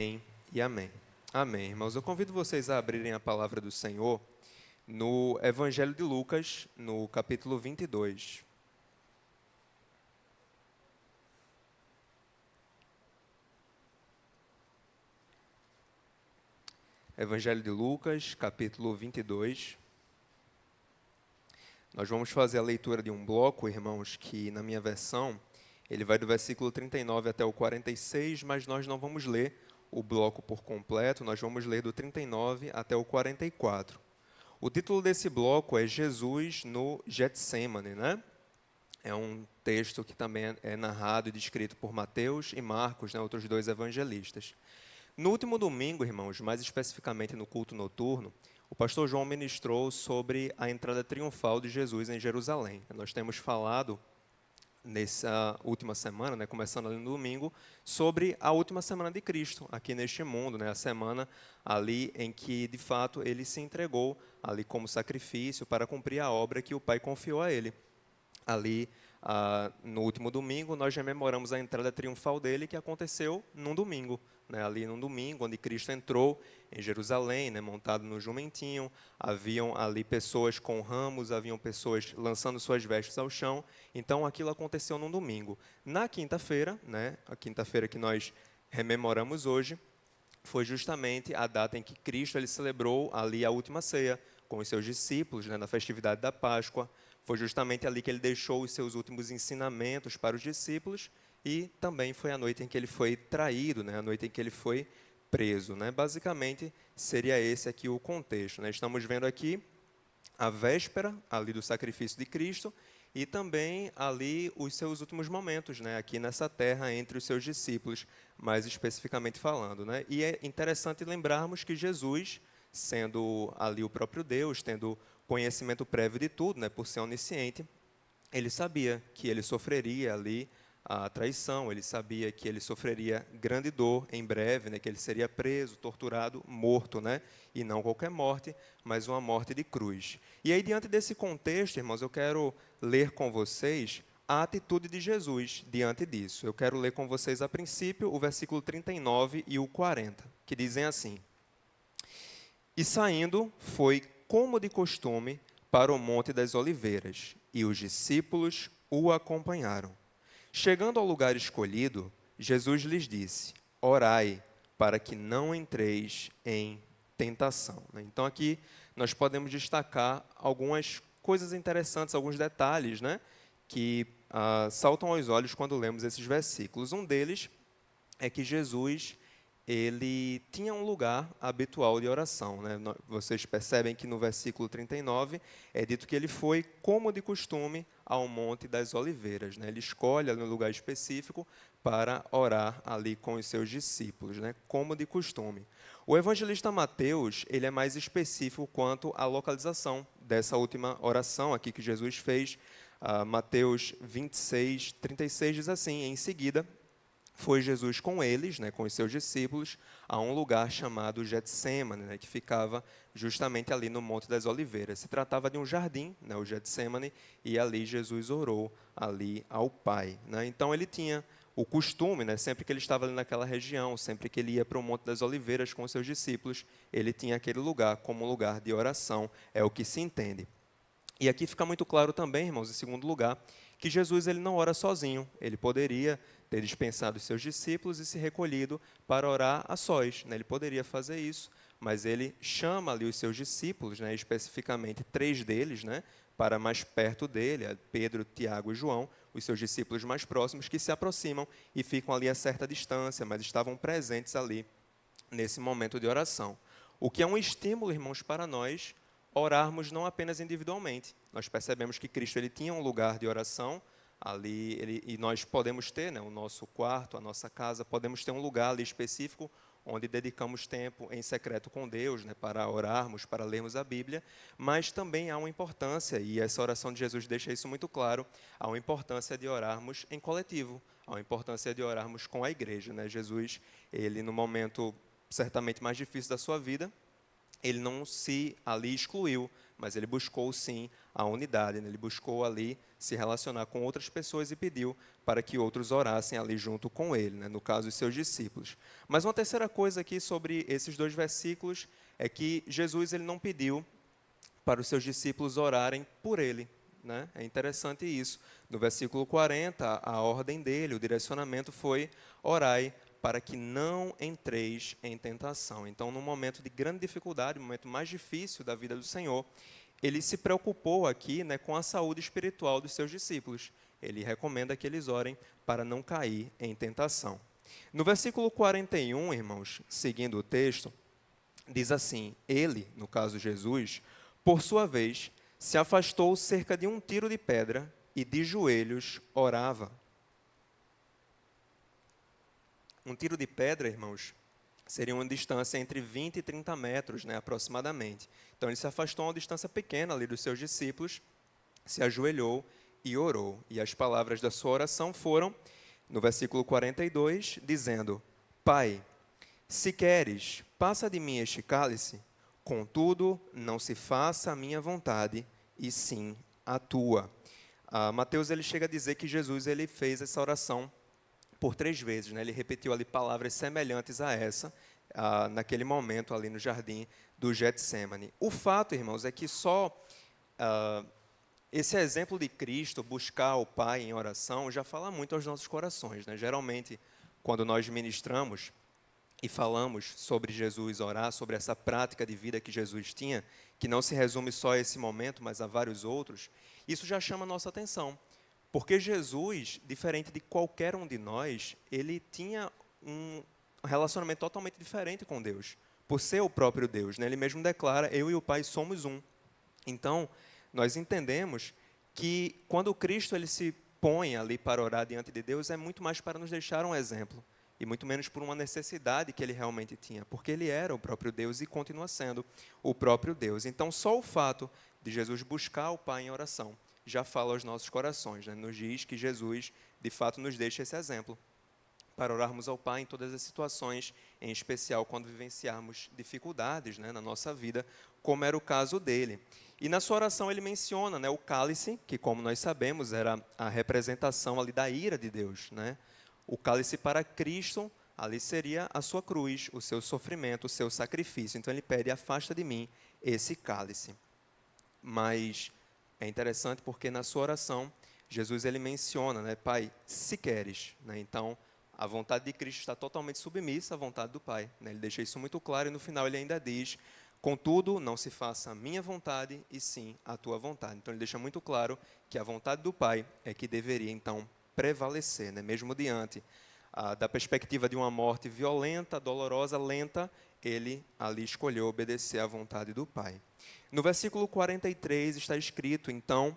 Amém e amém. Amém, irmãos. Eu convido vocês a abrirem a palavra do Senhor no Evangelho de Lucas, no capítulo 22. Evangelho de Lucas, capítulo 22. Nós vamos fazer a leitura de um bloco, irmãos, que na minha versão, ele vai do versículo 39 até o 46, mas nós não vamos ler o bloco por completo, nós vamos ler do 39 até o 44. O título desse bloco é Jesus no Getsemane, né? É um texto que também é narrado e descrito por Mateus e Marcos, né, outros dois evangelistas. No último domingo, irmãos, mais especificamente no culto noturno, o pastor João ministrou sobre a entrada triunfal de Jesus em Jerusalém. Nós temos falado nessa última semana, né, começando ali no domingo, sobre a última semana de Cristo aqui neste mundo, né, a semana ali em que, de fato, ele se entregou ali como sacrifício para cumprir a obra que o Pai confiou a ele. Ali, no último domingo, nós rememoramos a entrada triunfal dele, que aconteceu num domingo, né? Ali num domingo, onde Cristo entrou em Jerusalém, né? Montado no jumentinho, haviam ali pessoas com ramos, haviam pessoas lançando suas vestes ao chão, então aquilo aconteceu num domingo. Na quinta-feira, né? A quinta-feira que nós rememoramos hoje, foi justamente a data em que Cristo ele celebrou ali a última ceia com os seus discípulos, né, na festividade da Páscoa. Foi justamente ali que ele deixou os seus últimos ensinamentos para os discípulos e também foi a noite em que ele foi traído, né, a noite em que ele foi preso, né? Basicamente, seria esse aqui o contexto, né? Estamos vendo aqui a véspera ali do sacrifício de Cristo e também ali os seus últimos momentos, né, aqui nessa terra entre os seus discípulos, mais especificamente falando, né? E é interessante lembrarmos que Jesus, sendo ali o próprio Deus, tendo conhecimento prévio de tudo, né, por ser onisciente, ele sabia que ele sofreria ali a traição, ele sabia que ele sofreria grande dor em breve, né, que ele seria preso, torturado, morto, né, e não qualquer morte, mas uma morte de cruz. E aí, diante desse contexto, irmãos, eu quero ler com vocês a atitude de Jesus diante disso. Eu quero ler com vocês, a princípio, o versículo 39 e o 40, que dizem assim: E saindo, foi, como de costume, para o Monte das Oliveiras, e os discípulos o acompanharam. Chegando ao lugar escolhido, Jesus lhes disse: Orai, para que não entreis em tentação. Então, aqui nós podemos destacar algumas coisas interessantes, alguns detalhes, né, que saltam aos olhos quando lemos esses versículos. Um deles é que Jesus ele tinha um lugar habitual de oração, né? Vocês percebem que no versículo 39 é dito que ele foi, como de costume, ao Monte das Oliveiras, né? Ele escolhe ali um lugar específico para orar ali com os seus discípulos, né? Como de costume. O evangelista Mateus, ele é mais específico quanto à localização dessa última oração aqui que Jesus fez. Mateus 26, 36 diz assim: Em seguida, foi Jesus com eles, né, com os seus discípulos, a um lugar chamado Getsemane, né, que ficava justamente ali no Monte das Oliveiras. Se tratava de um jardim, né, o Getsemane, e ali Jesus orou ali ao Pai, né? Então ele tinha o costume, né, sempre que ele estava ali naquela região, sempre que ele ia para o Monte das Oliveiras com os seus discípulos, ele tinha aquele lugar como um lugar de oração, é o que se entende. E aqui fica muito claro também, irmãos, em segundo lugar, que Jesus ele não ora sozinho. Ele poderia ter dispensado os seus discípulos e se recolhido para orar a sós, né? Ele poderia fazer isso, mas ele chama ali os seus discípulos, né, especificamente 3 deles, né, para mais perto dele, Pedro, Tiago e João, os seus discípulos mais próximos, que se aproximam e ficam ali a certa distância, mas estavam presentes ali nesse momento de oração. O que é um estímulo, irmãos, para nós orarmos não apenas individualmente. Nós percebemos que Cristo ele tinha um lugar de oração ali, e nós podemos ter, né, o nosso quarto, a nossa casa, podemos ter um lugar ali específico onde dedicamos tempo em secreto com Deus, né, para orarmos, para lermos a Bíblia, mas também há uma importância, e essa oração de Jesus deixa isso muito claro, há uma importância de orarmos em coletivo, há uma importância de orarmos com a igreja, né? Jesus, ele no momento certamente mais difícil da sua vida, ele não se ali excluiu, mas ele buscou sim a unidade, né? Ele buscou ali se relacionar com outras pessoas e pediu para que outros orassem ali junto com ele, né? No caso, os seus discípulos. Mas uma terceira coisa aqui sobre esses dois versículos é que Jesus ele não pediu para os seus discípulos orarem por ele, né? É interessante isso. No versículo 40, a ordem dele, o direcionamento foi: orai para que não entreis em tentação. Então, num momento de grande dificuldade, no momento mais difícil da vida do Senhor, ele se preocupou aqui, né, com a saúde espiritual dos seus discípulos. Ele recomenda que eles orem para não cair em tentação. No versículo 41, irmãos, seguindo o texto, diz assim: ele, no caso Jesus, por sua vez, se afastou cerca de um tiro de pedra e de joelhos orava. Um tiro de pedra, irmãos, seria uma distância entre 20 e 30 metros, né, aproximadamente. Então, ele se afastou a uma distância pequena ali dos seus discípulos, se ajoelhou e orou. E as palavras da sua oração foram, no versículo 42, dizendo: Pai, se queres, passa de mim este cálice, contudo, não se faça a minha vontade, e sim a tua. Mateus ele chega a dizer que Jesus ele fez essa oração por 3 vezes, né? Ele repetiu ali palavras semelhantes a essa, naquele momento ali no jardim do Getsemane. O fato, irmãos, é que só esse exemplo de Cristo, buscar o Pai em oração, já fala muito aos nossos corações, né? Geralmente, quando nós ministramos e falamos sobre Jesus orar, sobre essa prática de vida que Jesus tinha, que não se resume só a esse momento, mas a vários outros, isso já chama a nossa atenção. Porque Jesus, diferente de qualquer um de nós, ele tinha um relacionamento totalmente diferente com Deus, por ser o próprio Deus, né? Ele mesmo declara: eu e o Pai somos um. Então, nós entendemos que quando Cristo ele se põe ali para orar diante de Deus, é muito mais para nos deixar um exemplo, e muito menos por uma necessidade que ele realmente tinha, porque ele era o próprio Deus e continua sendo o próprio Deus. Então, só o fato de Jesus buscar o Pai em oração já fala aos nossos corações, né? Nos diz que Jesus, de fato, nos deixa esse exemplo para orarmos ao Pai em todas as situações, em especial quando vivenciarmos dificuldades, né, na nossa vida, como era o caso dele. E na sua oração ele menciona, né, o cálice, que como nós sabemos era a representação ali da ira de Deus, né? O cálice para Cristo ali seria a sua cruz, o seu sofrimento, o seu sacrifício. Então ele pede: afasta de mim esse cálice. Mas é interessante porque na sua oração Jesus ele menciona, né, Pai, se queres, né? Então a vontade de Cristo está totalmente submissa à vontade do Pai, né? Ele deixa isso muito claro e no final ele ainda diz: contudo, não se faça a minha vontade e sim a tua vontade. Então ele deixa muito claro que a vontade do Pai é que deveria então prevalecer, né? Mesmo diante da perspectiva de uma morte violenta, dolorosa, lenta, ele ali escolheu obedecer à vontade do Pai. No versículo 43 está escrito: então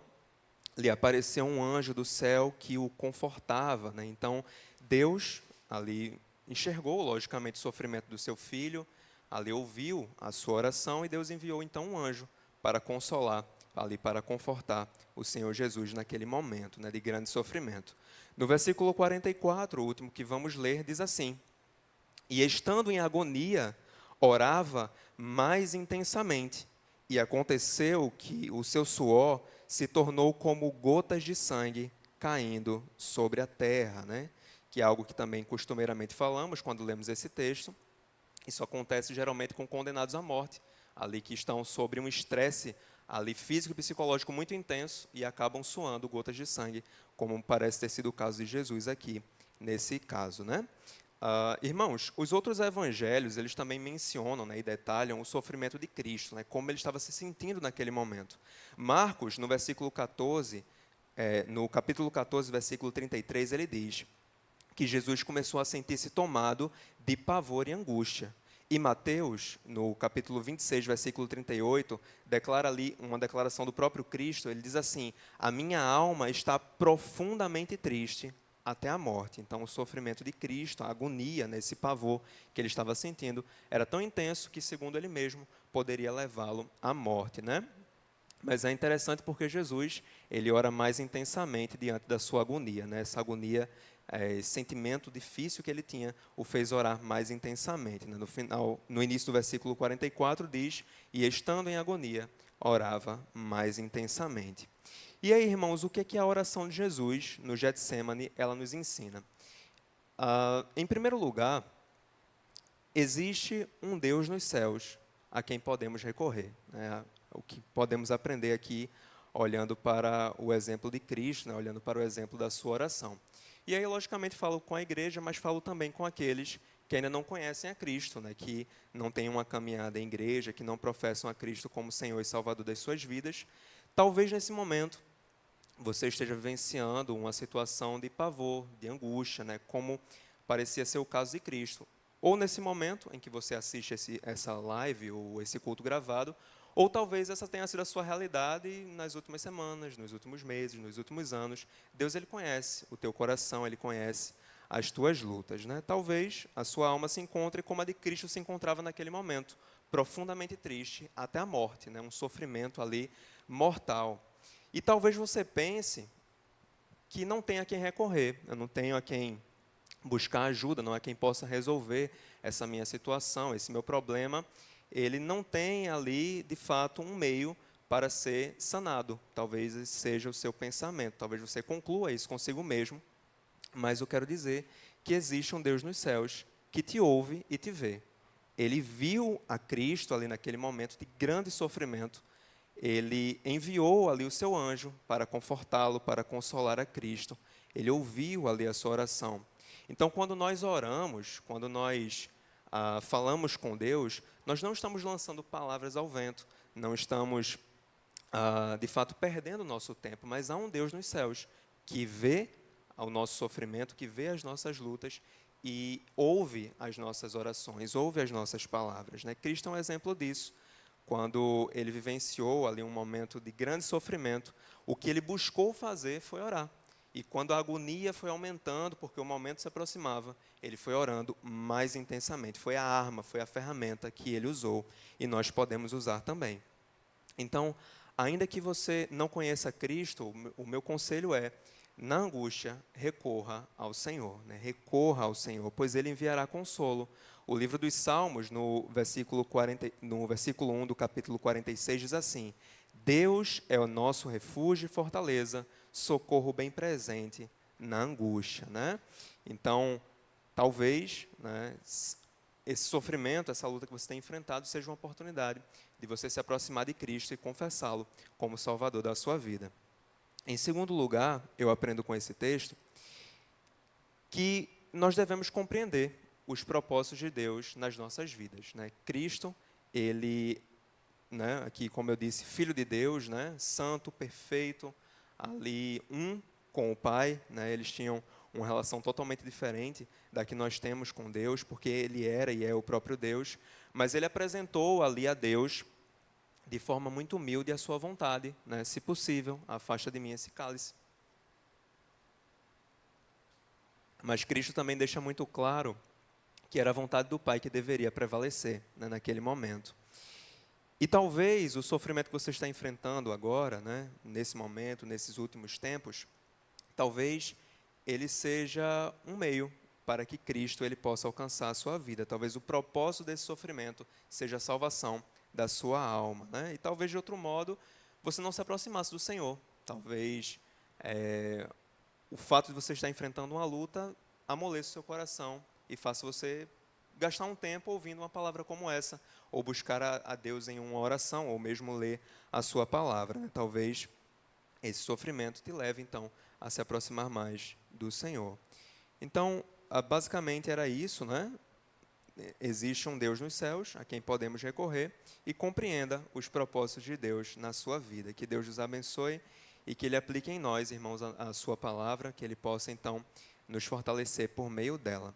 lhe apareceu um anjo do céu que o confortava, né? Então Deus ali enxergou logicamente o sofrimento do seu filho, ali ouviu a sua oração e Deus enviou então um anjo para consolar, ali para confortar o Senhor Jesus naquele momento, né, de grande sofrimento. No versículo 44, o último que vamos ler, diz assim: e estando em agonia, orava mais intensamente, e aconteceu que o seu suor se tornou como gotas de sangue caindo sobre a terra, né? Que é algo que também costumeiramente falamos quando lemos esse texto. Isso acontece geralmente com condenados à morte, ali que estão sobre um estresse ali físico e psicológico muito intenso e acabam suando gotas de sangue, como parece ter sido o caso de Jesus aqui, nesse caso, né? Irmãos, os outros evangelhos, eles também mencionam, né, e detalham o sofrimento de Cristo, né, como ele estava se sentindo naquele momento. Marcos, no versículo 14, no capítulo 14, versículo 33, ele diz que Jesus começou a sentir-se tomado de pavor e angústia. E Mateus, no capítulo 26, versículo 38, declara ali uma declaração do próprio Cristo, ele diz assim: a minha alma está profundamente triste até a morte. Então, o sofrimento de Cristo, a agonia, né, esse pavor que ele estava sentindo, era tão intenso que, segundo ele mesmo, poderia levá-lo à morte, né? Mas é interessante porque Jesus, ele ora mais intensamente diante da sua agonia, né? Essa agonia esse sentimento difícil que ele tinha, o fez orar mais intensamente. Né? No início do versículo 44 diz, e estando em agonia, orava mais intensamente. E aí, irmãos, o que é que a oração de Jesus no Getsemane ela nos ensina? Em primeiro lugar, existe um Deus nos céus a quem podemos recorrer. Né? O que podemos aprender aqui, olhando para o exemplo de Cristo, né? Olhando para o exemplo da sua oração. E aí, logicamente, falo com a igreja, mas falo também com aqueles que ainda não conhecem a Cristo, né? Que não têm uma caminhada em igreja, que não professam a Cristo como Senhor e Salvador das suas vidas. Talvez, nesse momento, você esteja vivenciando uma situação de pavor, de angústia, né? Como parecia ser o caso de Cristo. Ou nesse momento em que você assiste essa live ou esse culto gravado, ou talvez essa tenha sido a sua realidade nas últimas semanas, nos últimos meses, nos últimos anos. Deus, ele conhece o teu coração, ele conhece as tuas lutas. Né? Talvez a sua alma se encontre como a de Cristo se encontrava naquele momento, profundamente triste, até a morte, né? Um sofrimento ali mortal. E talvez você pense que não tem a quem recorrer, eu não tenho a quem buscar ajuda, não é quem possa resolver essa minha situação, esse meu problema. Ele não tem ali, de fato, um meio para ser sanado. Talvez esse seja o seu pensamento, talvez você conclua isso consigo mesmo, mas eu quero dizer que existe um Deus nos céus que te ouve e te vê. Ele viu a Cristo ali naquele momento de grande sofrimento. Ele enviou ali o seu anjo para confortá-lo, para consolar a Cristo. Ele ouviu ali a sua oração. Então, quando nós oramos, quando nós falamos com Deus, nós não estamos lançando palavras ao vento, não estamos, de fato, perdendo o nosso tempo, mas há um Deus nos céus que vê o nosso sofrimento, que vê as nossas lutas e ouve as nossas orações, ouve as nossas palavras. Né? Cristo é um exemplo disso. Quando ele vivenciou ali um momento de grande sofrimento, o que ele buscou fazer foi orar. E quando a agonia foi aumentando, porque o momento se aproximava, ele foi orando mais intensamente. Foi a arma, foi a ferramenta que ele usou e nós podemos usar também. Então, ainda que você não conheça Cristo, o meu conselho é, na angústia, recorra ao Senhor. Né? Recorra ao Senhor, pois Ele enviará consolo. O livro dos Salmos, no versículo 1 do capítulo 46, diz assim, Deus é o nosso refúgio e fortaleza, socorro bem presente na angústia. Né? Então, talvez, né, esse sofrimento, essa luta que você tem enfrentado, seja uma oportunidade de você se aproximar de Cristo e confessá-lo como Salvador da sua vida. Em segundo lugar, eu aprendo com esse texto que nós devemos compreender os propósitos de Deus nas nossas vidas. Né? Cristo, ele, né, aqui, como eu disse, Filho de Deus, né, santo, perfeito, ali com o Pai, né, eles tinham uma relação totalmente diferente da que nós temos com Deus, porque ele era e é o próprio Deus, mas ele apresentou ali a Deus de forma muito humilde a sua vontade, né? Se possível, afasta de mim esse cálice. Mas Cristo também deixa muito claro que era a vontade do Pai que deveria prevalecer, né, naquele momento. E talvez o sofrimento que você está enfrentando agora, né, nesse momento, nesses últimos tempos, talvez ele seja um meio para que Cristo ele possa alcançar a sua vida. Talvez o propósito desse sofrimento seja a salvação da sua alma. Né? E talvez, de outro modo, você não se aproximasse do Senhor. Talvez o fato de você estar enfrentando uma luta amoleça o seu coração e faça você gastar um tempo ouvindo uma palavra como essa, ou buscar a Deus em uma oração, ou mesmo ler a sua palavra. Né? Talvez esse sofrimento te leve, então, a se aproximar mais do Senhor. Então, basicamente era isso, né? Existe um Deus nos céus a quem podemos recorrer e compreenda os propósitos de Deus na sua vida. Que Deus nos abençoe e que Ele aplique em nós, irmãos, a sua palavra, que Ele possa, então, nos fortalecer por meio dela.